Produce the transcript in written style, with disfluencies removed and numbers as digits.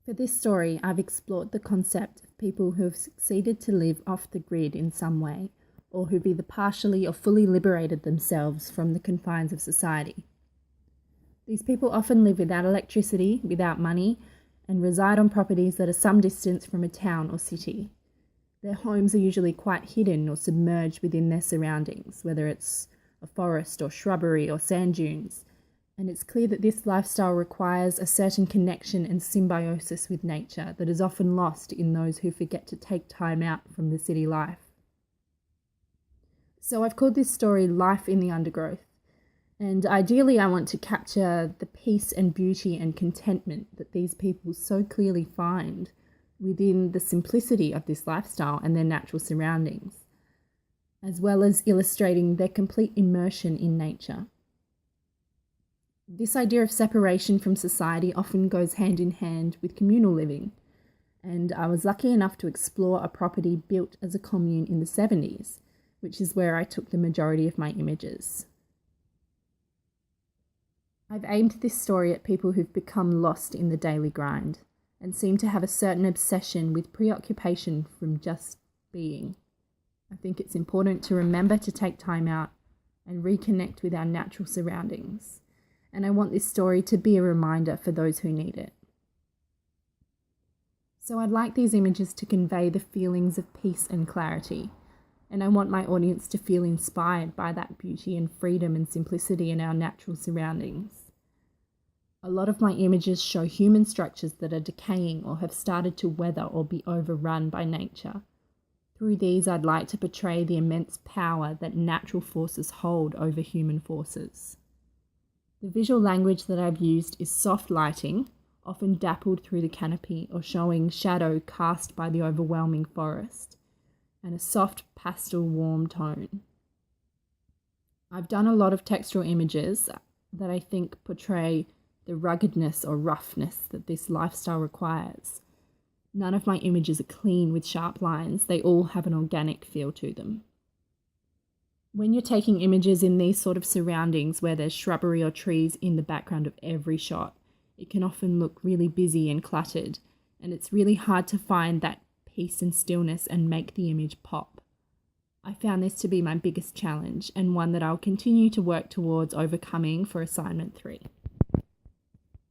For this story, I've explored the concept of people who have succeeded to live off the grid in some way, or who've either partially or fully liberated themselves from the confines of society. These people often live without electricity, without money, and reside on properties that are some distance from a town or city. Their homes are usually quite hidden or submerged within their surroundings, whether it's a forest or shrubbery or sand dunes, and it's clear that this lifestyle requires a certain connection and symbiosis with nature that is often lost in those who forget to take time out from the city life. So I've called this story Life in the Undergrowth, and ideally I want to capture the peace and beauty and contentment that these people so clearly find within the simplicity of this lifestyle and their natural surroundings, as well as illustrating their complete immersion in nature. This idea of separation from society often goes hand in hand with communal living, and I was lucky enough to explore a property built as a commune in the 70s, which is where I took the majority of my images. I've aimed this story at people who've become lost in the daily grind and seem to have a certain obsession with preoccupation from just being. I think it's important to remember to take time out and reconnect with our natural surroundings. And I want this story to be a reminder for those who need it. So I'd like these images to convey the feelings of peace and clarity, and I want my audience to feel inspired by that beauty and freedom and simplicity in our natural surroundings. A lot of my images show human structures that are decaying or have started to weather or be overrun by nature. Through these, I'd like to portray the immense power that natural forces hold over human forces. The visual language that I've used is soft lighting, often dappled through the canopy or showing shadow cast by the overwhelming forest, and a soft pastel warm tone. I've done a lot of textural images that I think portray the ruggedness or roughness that this lifestyle requires. None of my images are clean with sharp lines, they all have an organic feel to them. When you're taking images in these sort of surroundings where there's shrubbery or trees in the background of every shot, it can often look really busy and cluttered, and it's really hard to find that peace and stillness and make the image pop. I found this to be my biggest challenge and one that I'll continue to work towards overcoming for assignment 3.